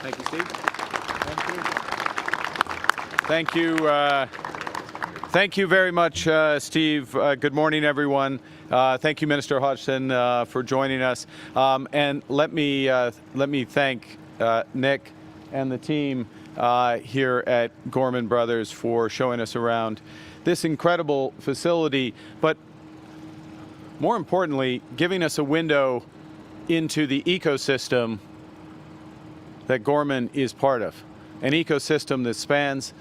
Thank you, Steve. Thank you very much, Steve. Good morning, everyone. Thank you, Minister Hodgson, for joining us. And let me thank Nick and the team here at Gorman Brothers for showing us around this incredible facility, but more importantly, giving us a window into the ecosystem that Gorman is part of. An ecosystem that spans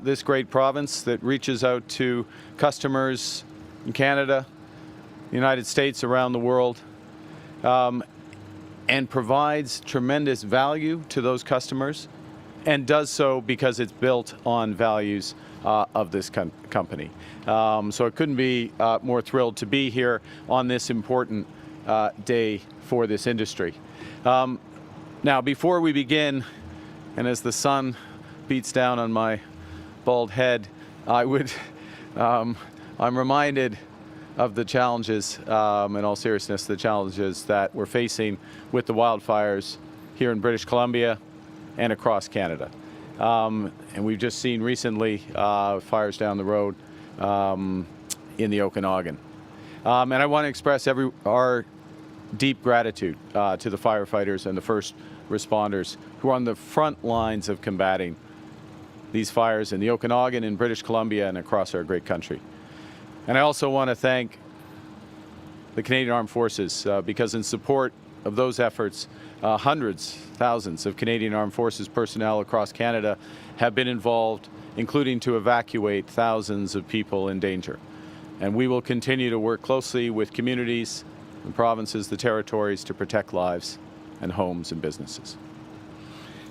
this great province, that reaches out to customers in Canada, the United States, around the world, and provides tremendous value to those customers, and does so because it's built on values of this company. So I couldn't be more thrilled to be here on this important day for this industry. Now, before we begin, and as the sun beats down on my bald head, I'm reminded of the challenges, in all seriousness, the challenges that we're facing with the wildfires here in British Columbia and across Canada. And we've just seen recently fires down the road in the Okanagan. And I want to express our deep gratitude to the firefighters and the first responders who are on the front lines of combating these fires in the Okanagan, in British Columbia, and across our great country. And I also want to thank the Canadian Armed Forces because in support of those efforts, hundreds, thousands of Canadian Armed Forces personnel across Canada have been involved, including to evacuate thousands of people in danger. And we will continue to work closely with communities, the provinces, the territories, to protect lives and homes and businesses.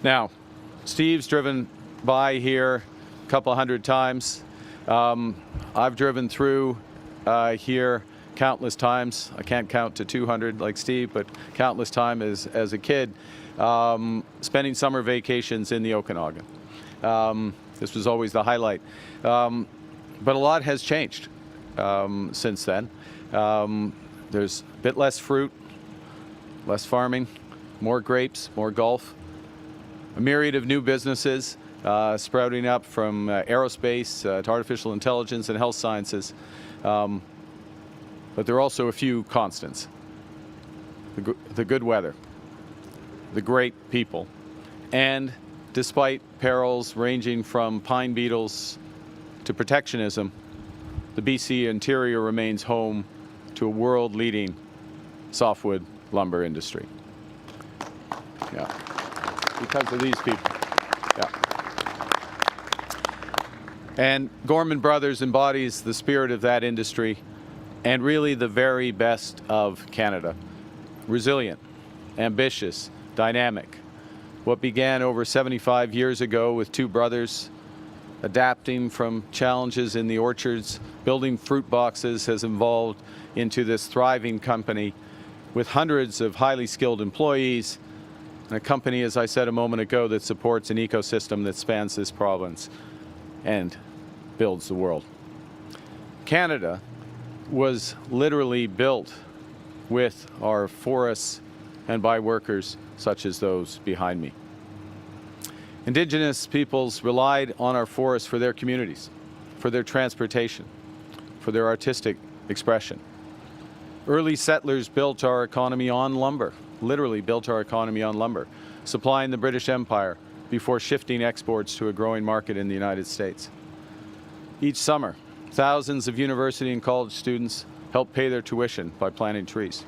Now, Steve's driven by here a couple hundred times. I've driven through here countless times. I can't count to 200 like Steve, but countless times as a kid, spending summer vacations in the Okanagan. This was always the highlight. But a lot has changed since then. There's a bit less fruit, less farming, more grapes, more golf, a myriad of new businesses sprouting up from aerospace to artificial intelligence and health sciences. But there are also a few constants. The good weather, the great people, and despite perils ranging from pine beetles to protectionism, the BC interior remains home to a world-leading softwood lumber industry. Yeah, because of these people. Yeah. And Gorman Brothers embodies the spirit of that industry and really the very best of Canada. Resilient, ambitious, dynamic. What began over 75 years ago with two brothers adapting from challenges in the orchards, building fruit boxes, has evolved into this thriving company with hundreds of highly skilled employees, and a company, as I said a moment ago, that supports an ecosystem that spans this province and builds the world. Canada was literally built with our forests and by workers such as those behind me. Indigenous peoples relied on our forests for their communities, for their transportation, for their artistic expression. Early settlers built our economy on lumber, literally built our economy on lumber, supplying the British Empire before shifting exports to a growing market in the United States. Each summer, thousands of university and college students help pay their tuition by planting trees.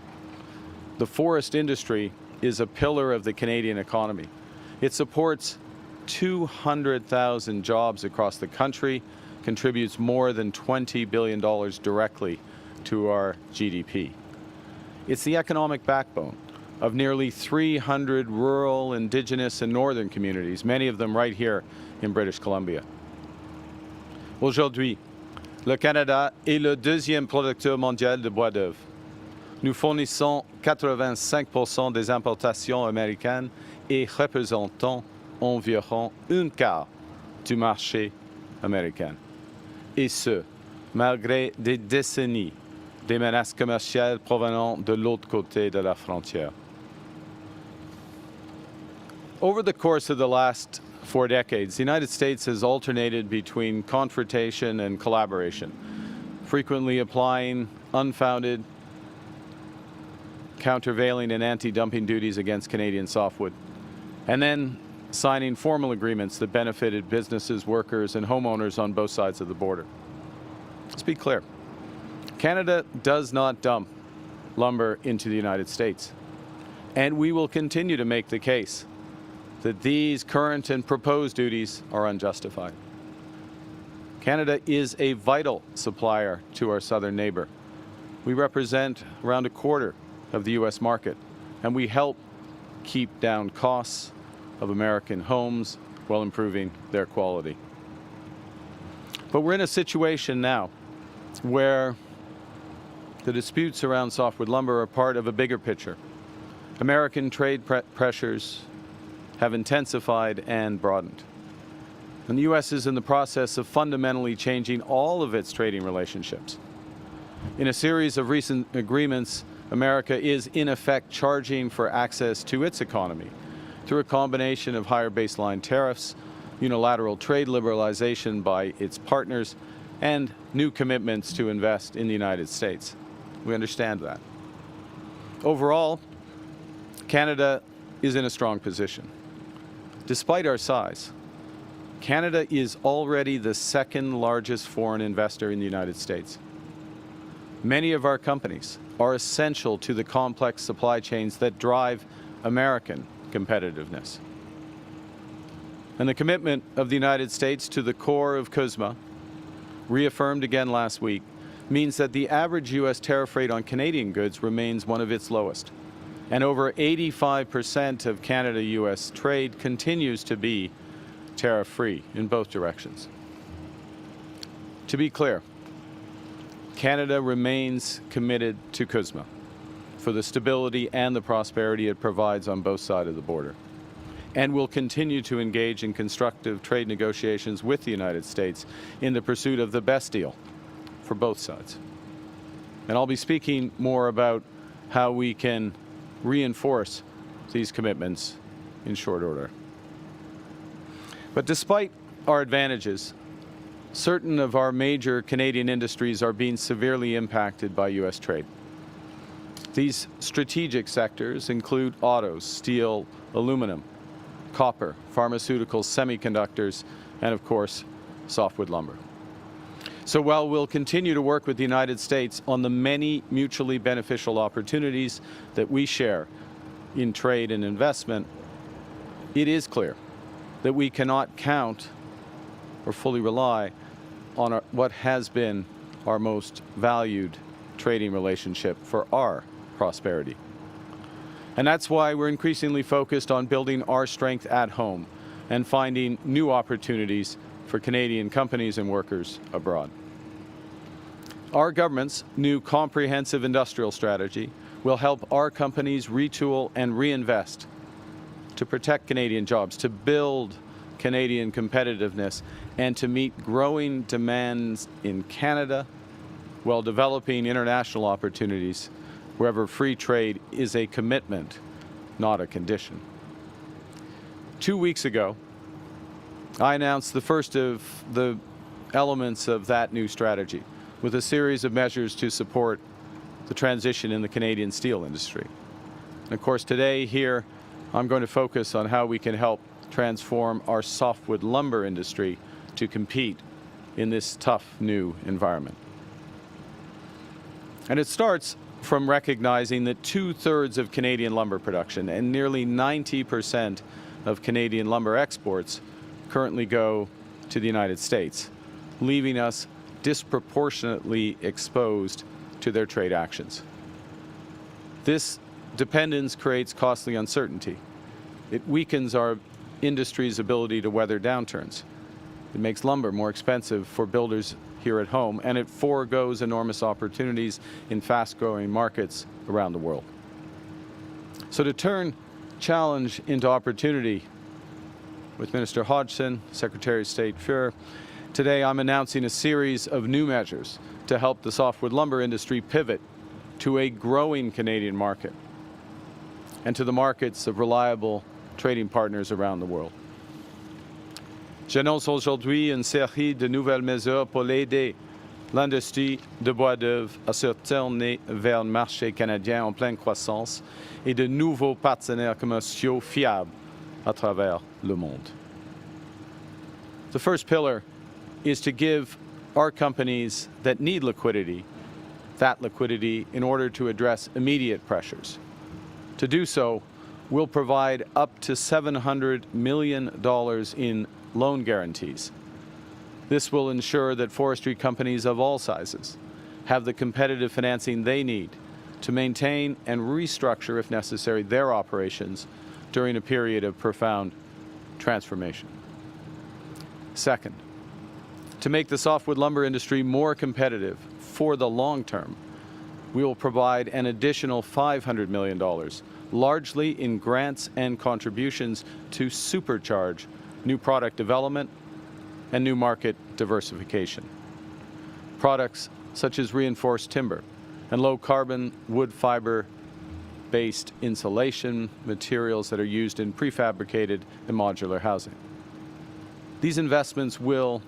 The forest industry is a pillar of the Canadian economy. It supports 200,000 jobs across the country, contributes more than $20 billion directly to our GDP. It's the economic backbone of nearly 300 rural, Indigenous, and northern communities, many of them right here in British Columbia. Aujourd'hui, le Canada est le deuxième producteur mondial de bois d'œuvre. Nous fournissons 85% des importations américaines et représentons environ un quart du marché américain. Et ce, malgré des décennies des menaces commerciales provenant de l'autre côté de la frontière. Over the course of the last 4 decades, the United States has alternated between confrontation and collaboration, frequently applying unfounded countervailing and anti-dumping duties against Canadian softwood, and then signing formal agreements that benefited businesses, workers, and homeowners on both sides of the border. Let's be clear. Canada does not dump lumber into the United States, and we will continue to make the case that these current and proposed duties are unjustified. Canada is a vital supplier to our southern neighbor. We represent around a quarter of the U.S. market, and we help keep down costs of American homes while improving their quality. But we're in a situation now where the disputes around softwood lumber are part of a bigger picture. American trade pressures have intensified and broadened. And the U.S. is in the process of fundamentally changing all of its trading relationships. In a series of recent agreements, America is in effect charging for access to its economy through a combination of higher baseline tariffs, unilateral trade liberalization by its partners, and new commitments to invest in the United States. We understand that. Overall, Canada is in a strong position. Despite our size, Canada is already the second largest foreign investor in the United States. Many of our companies are essential to the complex supply chains that drive American competitiveness. And the commitment of the United States to the core of CUSMA, reaffirmed again last week, means that the average U.S. tariff rate on Canadian goods remains one of its lowest. And over 85% of Canada-U.S. trade continues to be tariff-free in both directions. To be clear, Canada remains committed to CUSMA for the stability and the prosperity it provides on both sides of the border, and will continue to engage in constructive trade negotiations with the United States in the pursuit of the best deal for both sides. And I'll be speaking more about how we can reinforce these commitments in short order. But despite our advantages, certain of our major Canadian industries are being severely impacted by U.S. trade. These strategic sectors include autos, steel, aluminum, copper, pharmaceuticals, semiconductors, and of course, softwood lumber. So while we'll continue to work with the United States on the many mutually beneficial opportunities that we share in trade and investment, it is clear that we cannot count or fully rely on what has been our most valued trading relationship for our prosperity. And that's why we're increasingly focused on building our strength at home and finding new opportunities for Canadian companies and workers abroad. Our government's new comprehensive industrial strategy will help our companies retool and reinvest to protect Canadian jobs, to build Canadian competitiveness, and to meet growing demands in Canada while developing international opportunities wherever free trade is a commitment, not a condition. 2 weeks ago, I announced the first of the elements of that new strategy with a series of measures to support the transition in the Canadian steel industry. And of course, today here, I'm going to focus on how we can help transform our softwood lumber industry to compete in this tough new environment. And it starts from recognizing that 2/3 of Canadian lumber production and nearly 90% of Canadian lumber exports currently go to the United States, leaving us disproportionately exposed to their trade actions. This dependence creates costly uncertainty. It weakens our industry's ability to weather downturns. It makes lumber more expensive for builders here at home, and it foregoes enormous opportunities in fast-growing markets around the world. So to turn challenge into opportunity, with Minister Hodgson, Secretary of State Fuhr, today I'm announcing a series of new measures to help the softwood lumber industry pivot to a growing Canadian market and to the markets of reliable, trading partners around the world. J'annonce aujourd'hui une série de nouvelles mesures pour aider l'industrie de bois d'œuvre à se tourner vers le marché canadien en pleine croissance et de nouveaux partenaires commerciaux fiables à travers le monde. The first pillar is to give our companies that need liquidity that liquidity in order to address immediate pressures. To do so, we'll provide up to $700 million in loan guarantees. This will ensure that forestry companies of all sizes have the competitive financing they need to maintain and restructure, if necessary, their operations during a period of profound transformation. Second, to make the softwood lumber industry more competitive for the long term, we will provide an additional $500 million, largely in grants and contributions to supercharge new product development and new market diversification. Products such as reinforced timber and low-carbon wood fiber-based insulation materials that are used in prefabricated and modular housing. These investments will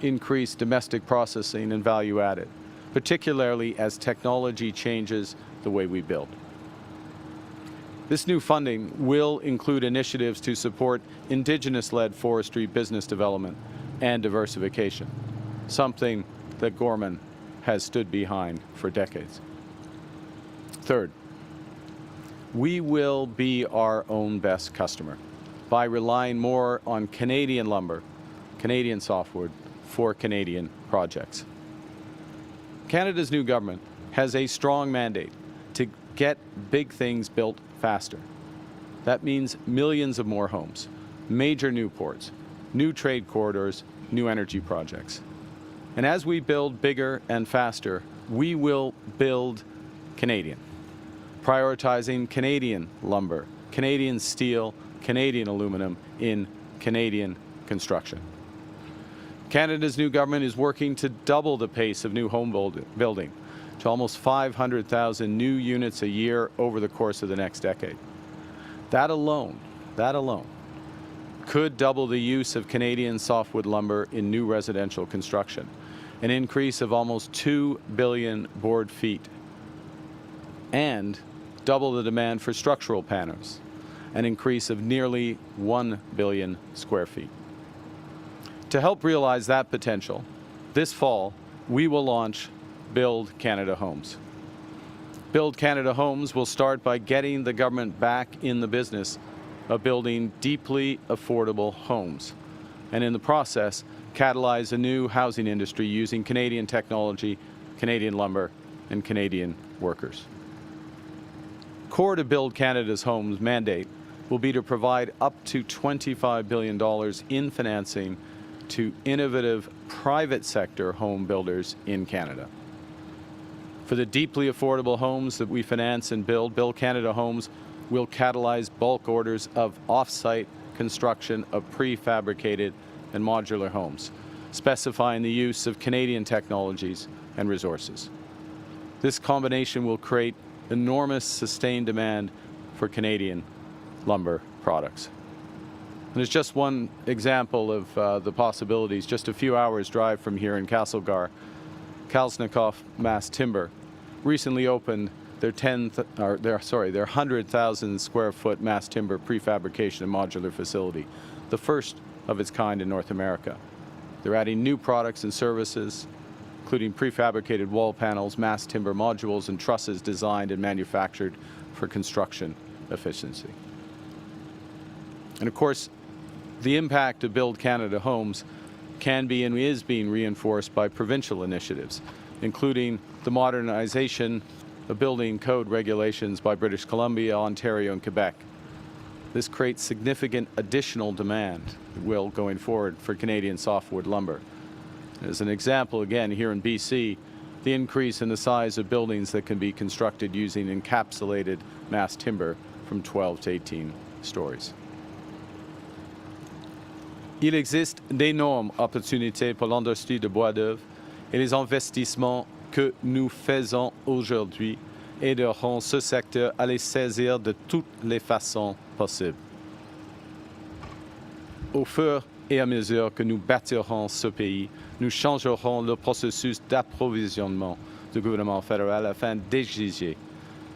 increase domestic processing and value added, particularly as technology changes the way we build. This new funding will include initiatives to support Indigenous-led forestry business development and diversification, something that Gorman has stood behind for decades. Third, we will be our own best customer by relying more on Canadian lumber, Canadian softwood for Canadian projects. Canada's new government has a strong mandate to get big things built faster. That means millions of more homes, major new ports, new trade corridors, new energy projects. And as we build bigger and faster, we will build Canadian, prioritizing Canadian lumber, Canadian steel, Canadian aluminum in Canadian construction. Canada's new government is working to double the pace of new home building to almost 500,000 new units a year over the course of the next decade. That alone could double the use of Canadian softwood lumber in new residential construction, an increase of almost 2 billion board feet, and double the demand for structural panels, an increase of nearly 1 billion square feet. To help realize that potential, this fall, we will launch Build Canada Homes. Build Canada Homes will start by getting the government back in the business of building deeply affordable homes, and in the process, catalyze a new housing industry using Canadian technology, Canadian lumber, and Canadian workers. Core to Build Canada's Homes mandate will be to provide up to $25 billion in financing to innovative private sector home builders in Canada. For the deeply affordable homes that we finance and build, Build Canada Homes will catalyze bulk orders of off-site construction of prefabricated and modular homes, specifying the use of Canadian technologies and resources. This combination will create enormous sustained demand for Canadian lumber products. And it's just one example of the possibilities. Just a few hours drive from here in Castlegar, Kalsnikoff Mass Timber recently opened their 100,000 square foot mass timber prefabrication and modular facility, the first of its kind in North America. They're adding new products and services, including prefabricated wall panels, mass timber modules, and trusses designed and manufactured for construction efficiency. And of course, the impact of Build Canada Homes can be and is being reinforced by provincial initiatives, including the modernization of building code regulations by British Columbia, Ontario, and Quebec. This creates significant additional demand, going forward, for Canadian softwood lumber. As an example, again, here in BC, the increase in the size of buildings that can be constructed using encapsulated mass timber from 12 to 18 stories. Il existe d'énormes opportunités pour l'industrie de bois d'œuvre et les investissements que nous faisons aujourd'hui aideront ce secteur à les saisir de toutes les façons possibles. Au fur et à mesure que nous bâtirons ce pays, nous changerons le processus d'approvisionnement du gouvernement fédéral afin d'exiger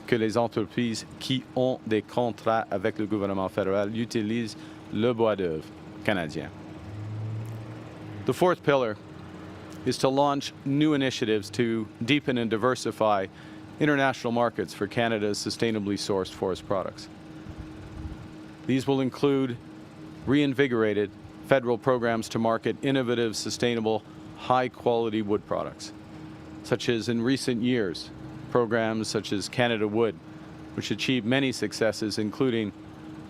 que les entreprises qui ont des contrats avec le gouvernement fédéral utilisent le bois d'œuvre canadien. The fourth pillar is to launch new initiatives to deepen and diversify international markets for Canada's sustainably sourced forest products. These will include reinvigorated federal programs to market innovative, sustainable, high-quality wood products, such as in recent years, programs such as Canada Wood, which achieved many successes, including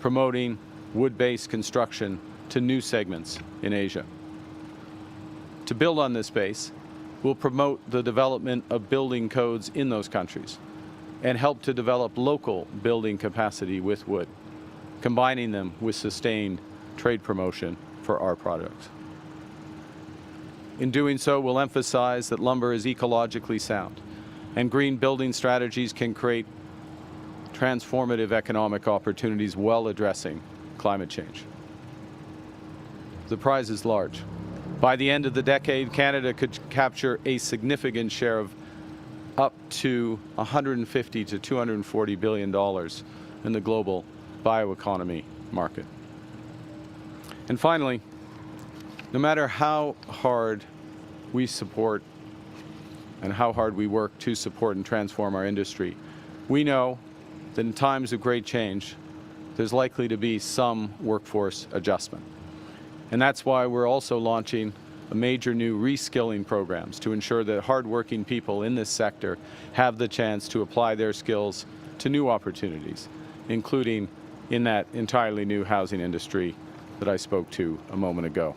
promoting wood-based construction to new segments in Asia. To build on this base, we'll promote the development of building codes in those countries and help to develop local building capacity with wood, combining them with sustained trade promotion for our products. In doing so, we'll emphasize that lumber is ecologically sound, and green building strategies can create transformative economic opportunities while addressing climate change. The prize is large. By the end of the decade, Canada could capture a significant share of up to $150 to $240 billion in the global bioeconomy market. And finally, no matter how hard we support and how hard we work to support and transform our industry, we know that in times of great change, there's likely to be some workforce adjustment. And that's why we're also launching a major new reskilling programs to ensure that hardworking people in this sector have the chance to apply their skills to new opportunities, including in that entirely new housing industry that I spoke to a moment ago.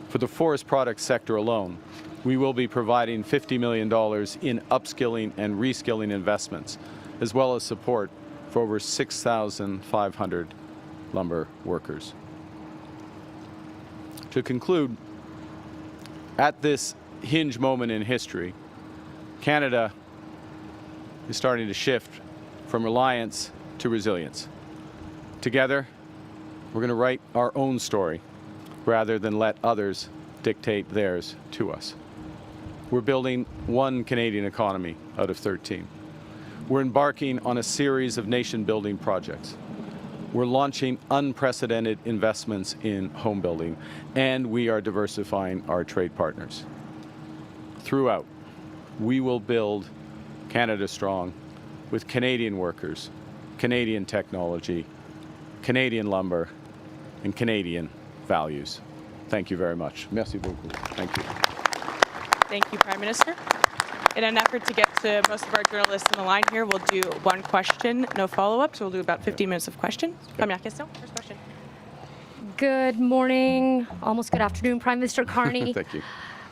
For the forest products sector alone, we will be providing $50 million in upskilling and reskilling investments, as well as support for over 6,500 lumber workers. To conclude, at this hinge moment in history, Canada is starting to shift from reliance to resilience. Together, we're going to write our own story rather than let others dictate theirs to us. We're building one Canadian economy out of 13. We're embarking on a series of nation-building projects. We're launching unprecedented investments in home building, and we are diversifying our trade partners. Throughout, we will build Canada strong with Canadian workers, Canadian technology, Canadian lumber, and Canadian values. Thank you very much. Merci beaucoup. Thank you. Thank you, Prime Minister. In an effort to get to most of our journalists on the line here, we'll do one question, no follow-up. So we'll do about 15 minutes of questions. Première question, first question. Good morning, almost good afternoon, Prime Minister Carney. Thank you.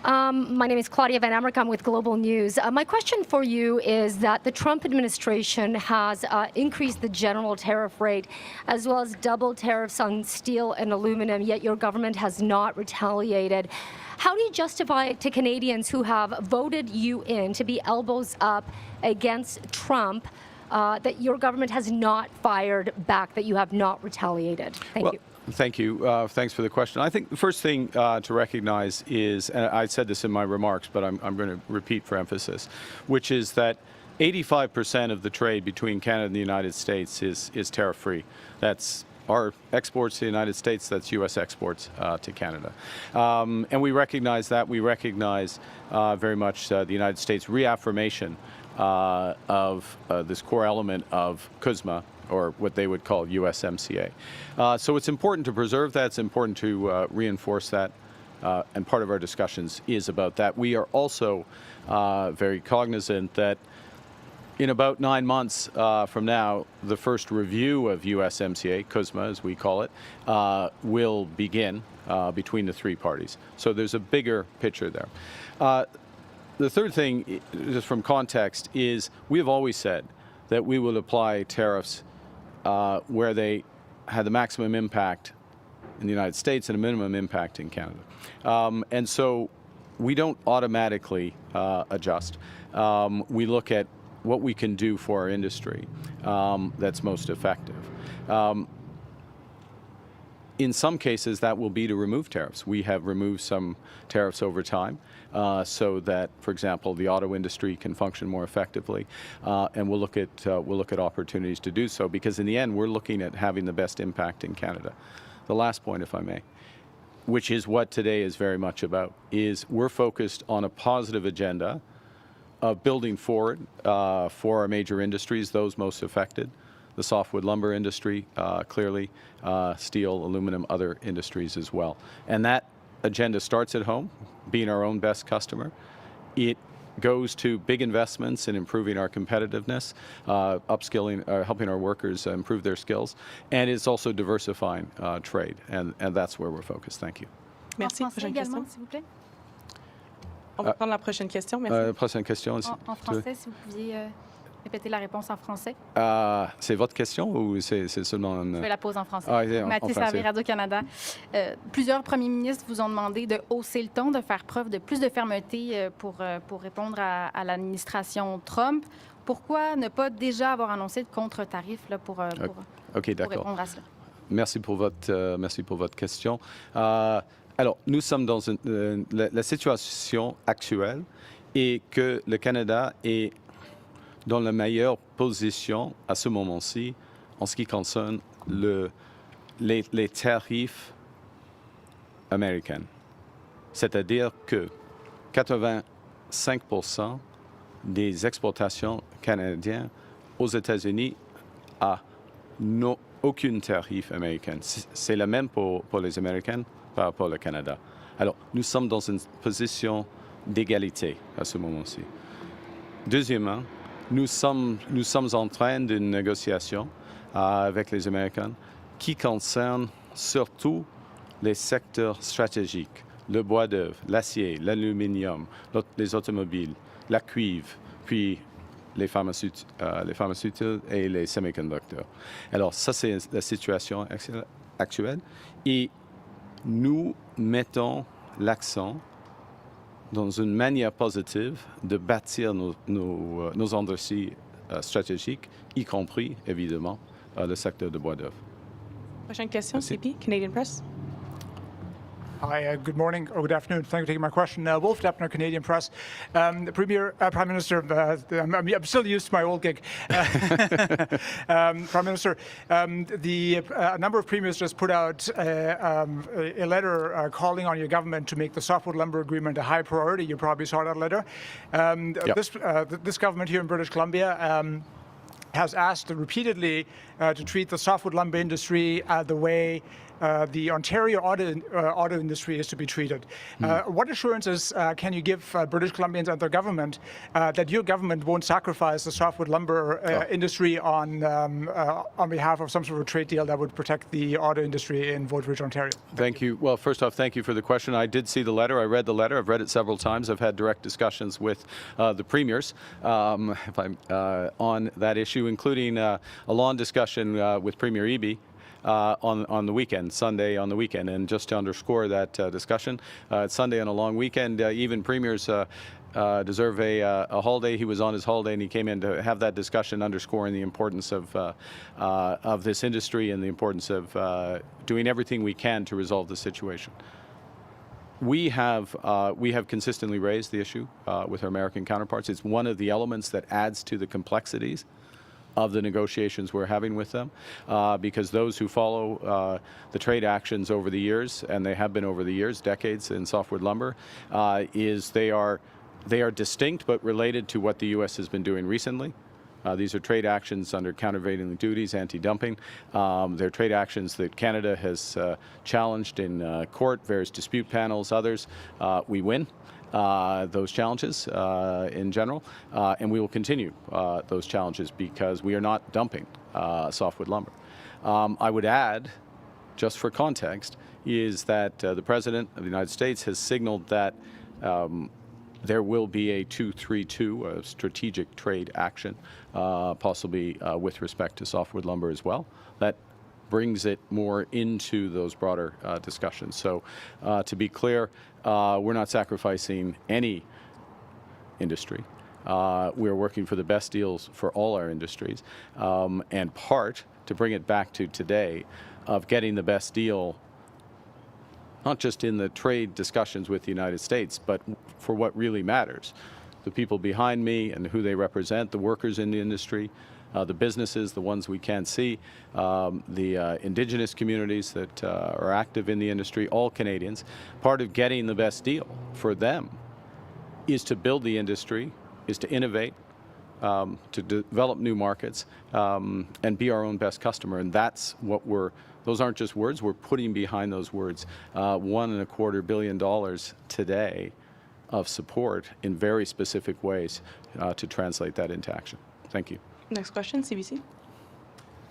My name is Claudia Van Emmerich. I'm with Global News. My question for you is that the Trump administration has increased the general tariff rate as well as double tariffs on steel and aluminum, yet your government has not retaliated. How do you justify to Canadians who have voted you in to be elbows up against Trump that your government has not fired back, that you have not retaliated? Thank you. Thank you. Thanks for the question. I think the first thing to recognize is, and I said this in my remarks, but I'm going to repeat for emphasis, which is that 85% of the trade between Canada and the United States is tariff-free. That's our exports to the United States, that's U.S. exports to Canada. And we recognize that. We recognize very much the United States reaffirmation of this core element of CUSMA, or what they would call USMCA. So it's important to preserve that. It's important to reinforce that. And part of our discussions is about that. We are also very cognizant that in about 9 months from now, the first review of USMCA, CUSMA as we call it, will begin between the three parties. So there's a bigger picture there. The third thing, just from context, is we have always said that we will apply tariffs where they had the maximum impact in the United States and a minimum impact in Canada. And so we don't automatically adjust. We look at what we can do for our industry that's most effective. In some cases, that will be to remove tariffs. We have removed some tariffs over time so that, for example, the auto industry can function more effectively, and we'll look at opportunities to do so, because in the end, we're looking at having the best impact in Canada. The last point, if I may, which is what today is very much about, is we're focused on a positive agenda of building forward for our major industries, those most affected. The softwood lumber industry, clearly, steel, aluminum, other industries as well. And that agenda starts at home, being our own best customer. It goes to big investments in improving our competitiveness, upskilling, helping our workers improve their skills, and it's also diversifying trade, and that's where we're focused. Thank you. Merci. En français Prochaine également, question. s'il vous plaît. On va prendre la prochaine question. Merci. Prochaine question. En français, si vous pouviez répéter la réponse en français. C'est votre question ou c'est seulement Je fais la pause en français. Ah, en Mathis français. Harvey, Radio-Canada. Plusieurs premiers ministres vous ont demandé de hausser le ton, de faire preuve de plus de fermeté pour répondre à l'administration Trump. Pourquoi ne pas déjà avoir annoncé de contre-tarifs là, pour répondre à cela? Merci pour votre question. Alors, nous sommes dans la situation actuelle est que le Canada est dans la meilleure position à ce moment-ci en ce qui concerne les tarifs américains. C'est-à-dire que 85% des exportations canadiennes aux États-Unis n'ont aucun tarif américain. C'est la même pour les Américains par rapport au Canada. Alors, nous sommes dans une position d'égalité à ce moment-ci. Deuxièmement, nous sommes en train d'une négociation avec les Américains qui concerne surtout les secteurs stratégiques, le bois d'œuvre, l'acier, l'aluminium, les automobiles, la cuivre, puis les pharmaceutiques et les semi-conducteurs. Alors ça, c'est la situation actuelle. Et nous mettons l'accent dans une manière positive de bâtir nos industries stratégiques, y compris, évidemment, le secteur de bois d'œuvre. Prochaine question, CP, Canadian Press. Hi, good morning or good afternoon. Thank you for taking my question. Wolf Deppner, Canadian Press. Prime Minister, I'm still used to my old gig. Prime Minister, a number of premiers just put out a letter calling on your government to make the softwood lumber agreement a high priority. You probably saw that letter. This government here in British Columbia has asked repeatedly to treat the softwood lumber industry the way the Ontario auto industry is to be treated. What assurances can you give British Columbians and their government that your government won't sacrifice the softwood lumber industry on behalf of some sort of trade deal that would protect the auto industry in Woodbridge, Ontario? Thank you. Well, first off, thank you for the question. I did see the letter. I read the letter. I've read it several times. I've had direct discussions with the premiers on that issue, including a long discussion with Premier Eby on the weekend, Sunday on the weekend. And just to underscore that discussion, it's Sunday on a long weekend. Even premiers deserve a holiday. He was on his holiday and he came in to have that discussion, underscoring the importance of this industry and the importance of doing everything we can to resolve the situation. We have consistently raised the issue with our American counterparts. It's one of the elements that adds to the complexities of the negotiations we're having with them, because those who follow the trade actions over the years, and they have been over the years, decades in softwood lumber, they are distinct but related to what the U.S. has been doing recently. These are trade actions under countervailing duties, anti-dumping. They're trade actions that Canada has challenged in court, various dispute panels, others. We win those challenges in general, and we will continue those challenges because we are not dumping softwood lumber. I would add, just for context, is that the President of the United States has signaled that there will be a 232, a strategic trade action, possibly with respect to softwood lumber as well. That brings it more into those broader discussions. So to be clear, we're not sacrificing any industry. We're working for the best deals for all our industries. And part, to bring it back to today, of getting the best deal, not just in the trade discussions with the United States, but for what really matters. The people behind me and who they represent, the workers in the industry, the businesses, the ones we can't see, the Indigenous communities that are active in the industry, all Canadians. Part of getting the best deal for them is to build the industry, is to innovate, to develop new markets, and be our own best customer. And that's what those aren't just words, we're putting behind those words $1.25 billion today of support in very specific ways to translate that into action. Thank you. Next question, CBC.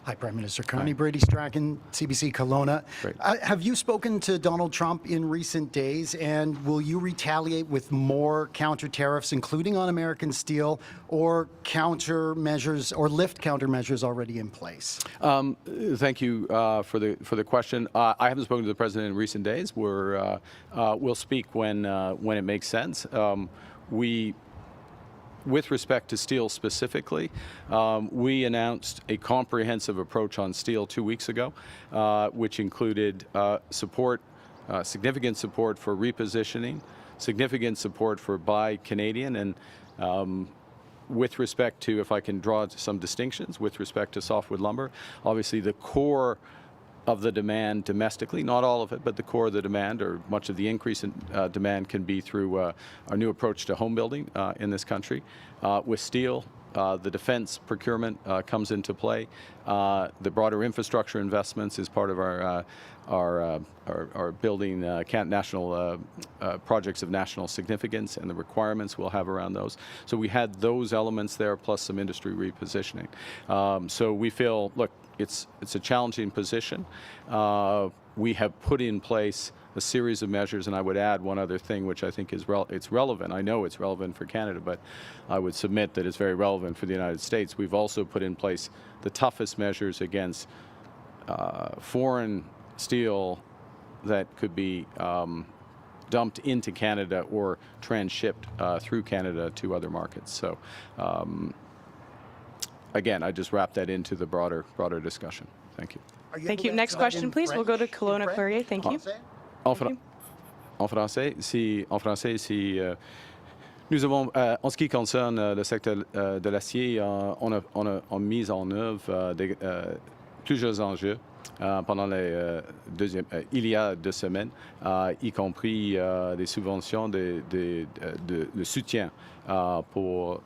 Hi, Prime Minister Carney. Brady Strachan, CBC Kelowna. Great. Have you spoken to Donald Trump in recent days, and will you retaliate with more counter tariffs, including on American steel, or countermeasures or lift countermeasures already in place? Thank you for the question. I haven't spoken to the president in recent days. We'll speak when it makes sense. With respect to steel specifically, we announced a comprehensive approach on steel 2 weeks ago, which included significant support for repositioning, significant support for Buy Canadian, and with respect to, if I can draw some distinctions, with respect to softwood lumber, obviously the core of the demand domestically, not all of it, but the core of the demand, or much of the increase in demand, can be through our new approach to home building in this country. With steel, the defense procurement comes into play. The broader infrastructure investments is part of our building national projects of national significance and the requirements we'll have around those. So we had those elements there, plus some industry repositioning. So we feel, look, it's a challenging position. We have put in place a series of measures, and I would add one other thing, which I think is it's relevant. I know it's relevant for Canada, but I would submit that it's very relevant for the United States. We've also put in place the toughest measures against foreign steel that could be dumped into Canada or transshipped through Canada to other markets. So again, I just wrap that into the broader discussion. Thank you. Thank you. Next question, please. We'll go to Kelowna Courier. Thank you. En français, si nous avons, en ce qui concerne le secteur de l'acier, on a mis en œuvre plusieurs enjeux pendant il y a 2 semaines, y compris des subventions de soutien pour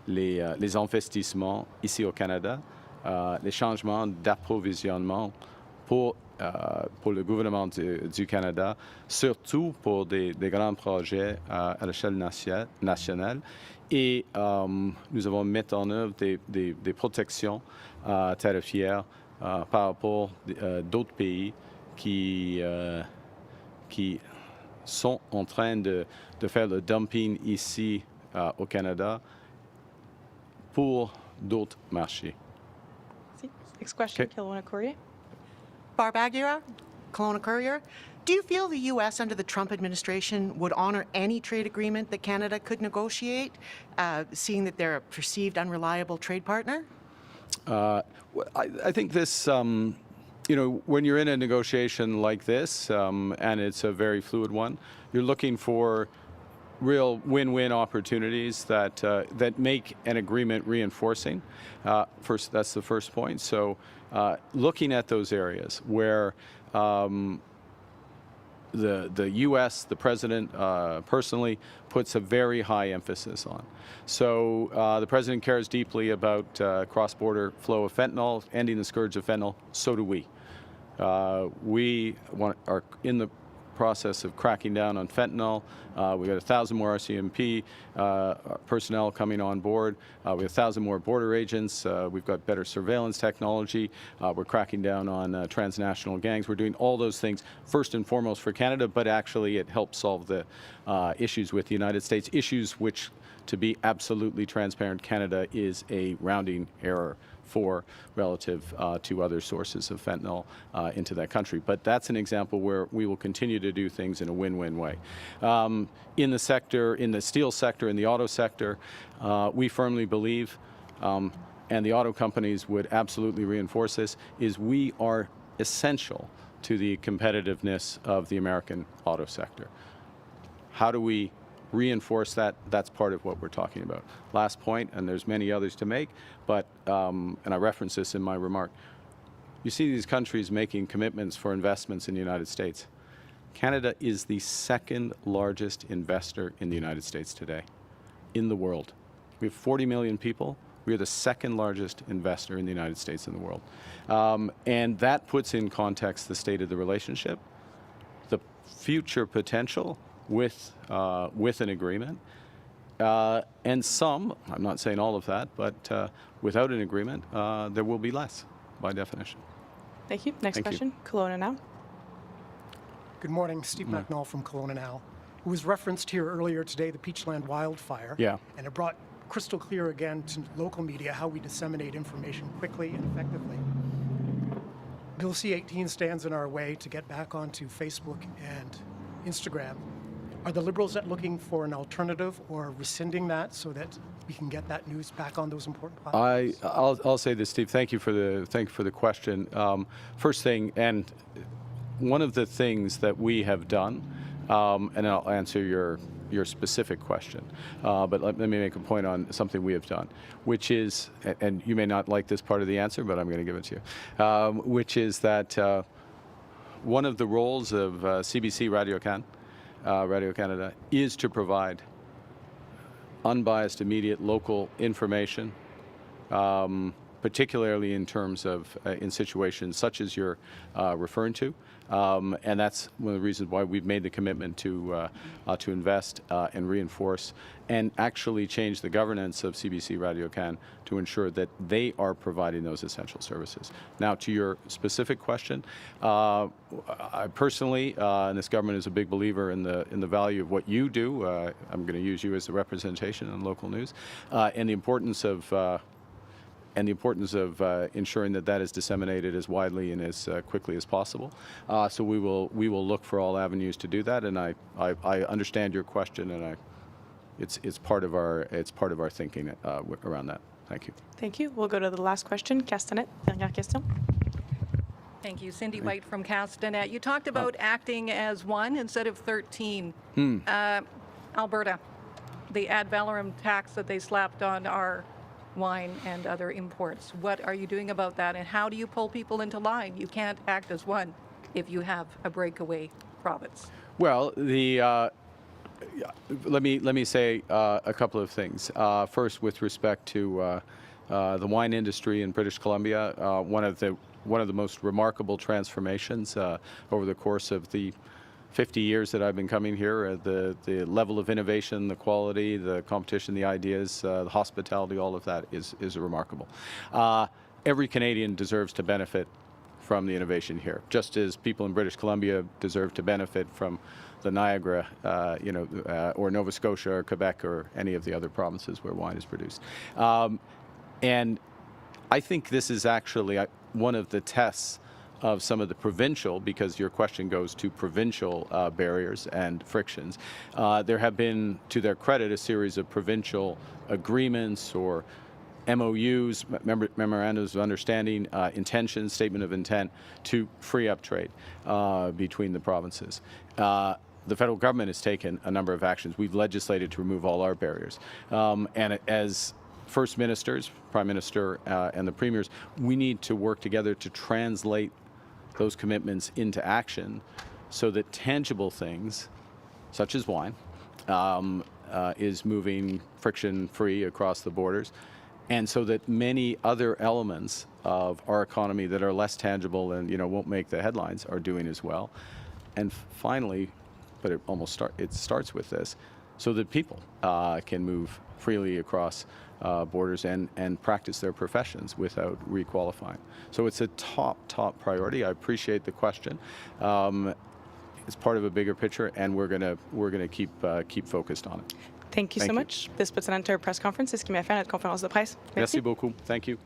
les investissements ici au Canada, les changements d'approvisionnement pour le gouvernement du Canada, surtout pour des grands projets à l'échelle nationale. Et nous avons mis en œuvre des protections tarifaires par rapport à d'autres pays qui sont en train de faire le dumping ici au Canada pour d'autres marchés. Next question, Kelowna Courier. Barb Aguirre, Kelowna Courier. Do you feel the U.S. under the Trump administration would honor any trade agreement that Canada could negotiate, seeing that they're a perceived unreliable trade partner? I think this, when you're in a negotiation like this, and it's a very fluid one, you're looking for real win-win opportunities that make an agreement reinforcing. That's the first point. So looking at those areas where the U.S., the president personally puts a very high emphasis on. So the president cares deeply about cross-border flow of fentanyl, ending the scourge of fentanyl. So do we. We are in the process of cracking down on fentanyl. We've got 1,000 more RCMP personnel coming on board. We have 1,000 more border agents. We've got better surveillance technology. We're cracking down on transnational gangs. We're doing all those things first and foremost for Canada, but actually it helps solve the issues with the United States, issues which, to be absolutely transparent, Canada is a rounding error for relative to other sources of fentanyl into that country. But that's an example where we will continue to do things in a win-win way. In the sector, in the steel sector, in the auto sector, we firmly believe, and the auto companies would absolutely reinforce this, is we are essential to the competitiveness of the American auto sector. How do we reinforce that? That's part of what we're talking about. Last point, and there's many others to make, but, and I reference this in my remark, you see these countries making commitments for investments in the United States. Canada is the second largest investor in the United States today, in the world. We have 40 million people. We are the second largest investor in the United States in the world. And that puts in context the state of the relationship, the future potential with an agreement, and some, I'm not saying all of that, but without an agreement, there will be less, by definition. Thank you. Next Thank you. question, Kelowna now. Good morning, Steve McNall from Kelowna Now. It was referenced here earlier today, the Peachland wildfire. Yeah. And it brought crystal clear again to local media how we disseminate information quickly and effectively. Bill C-18 stands in our way to get back onto Facebook and Instagram. Are the Liberals looking for an alternative or rescinding that so that we can get that news back on those important platforms? I'll say this, Steve. Thank you for the question. First thing, and one of the things that we have done, and I'll answer your specific question, but let me make a point on something we have done, which is, and you may not like this part of the answer, but I'm going to give it to you, which is that one of the roles of CBC Radio Canada is to provide unbiased, immediate local information, particularly in terms of in situations such as you're referring to. And that's one of the reasons why we've made the commitment to invest and reinforce and actually change the governance of CBC Radio Can to ensure that they are providing those essential services. Now, to your specific question, I personally, and this government is a big believer in the value of what you do. I'm going to use you as a representation on local news, and the importance of ensuring that that is disseminated as widely and as quickly as possible. So we will look for all avenues to do that, and I understand your question, and it's part of our thinking around that. Thank you. Thank you. We'll go to the last question. Castanet, dernière question. Thank you. Cindy White from Castanet. You talked about acting as one instead of 13. Alberta, the ad valorem tax that they slapped on our wine and other imports. What are you doing about that, and how do you pull people into line? You can't act as one if you have a breakaway province. Well, let me say a couple of things. First, with respect to the wine industry in British Columbia, one of the most remarkable transformations over the course of the 50 years that I've been coming here, the level of innovation, the quality, the competition, the ideas, the hospitality, all of that is remarkable. Every Canadian deserves to benefit from the innovation here, just as people in British Columbia deserve to benefit from the Niagara, or Nova Scotia or Quebec or any of the other provinces where wine is produced. And I think this is actually one of the tests of some of the provincial, because your question goes to provincial barriers and frictions. There have been, to their credit, a series of provincial agreements or MOUs, memorandums of understanding, intentions, statement of intent to free up trade between the provinces. The federal government has taken a number of actions. We've legislated to remove all our barriers. And as First Ministers, Prime Minister, and the Premiers, we need to work together to translate those commitments into action so that tangible things, such as wine, is moving friction-free across the borders, and so that many other elements of our economy that are less tangible and won't make the headlines are doing as well. And finally, but it starts with this, so that people can move freely across borders and practice their professions without requalifying. So it's a top priority. I appreciate the question. It's part of a bigger picture, and we're gonna keep focused on it. Thank you so much. This puts an end to our press conference. C'est ce qui met fin à notre conférence de presse. Merci beaucoup. Thank you.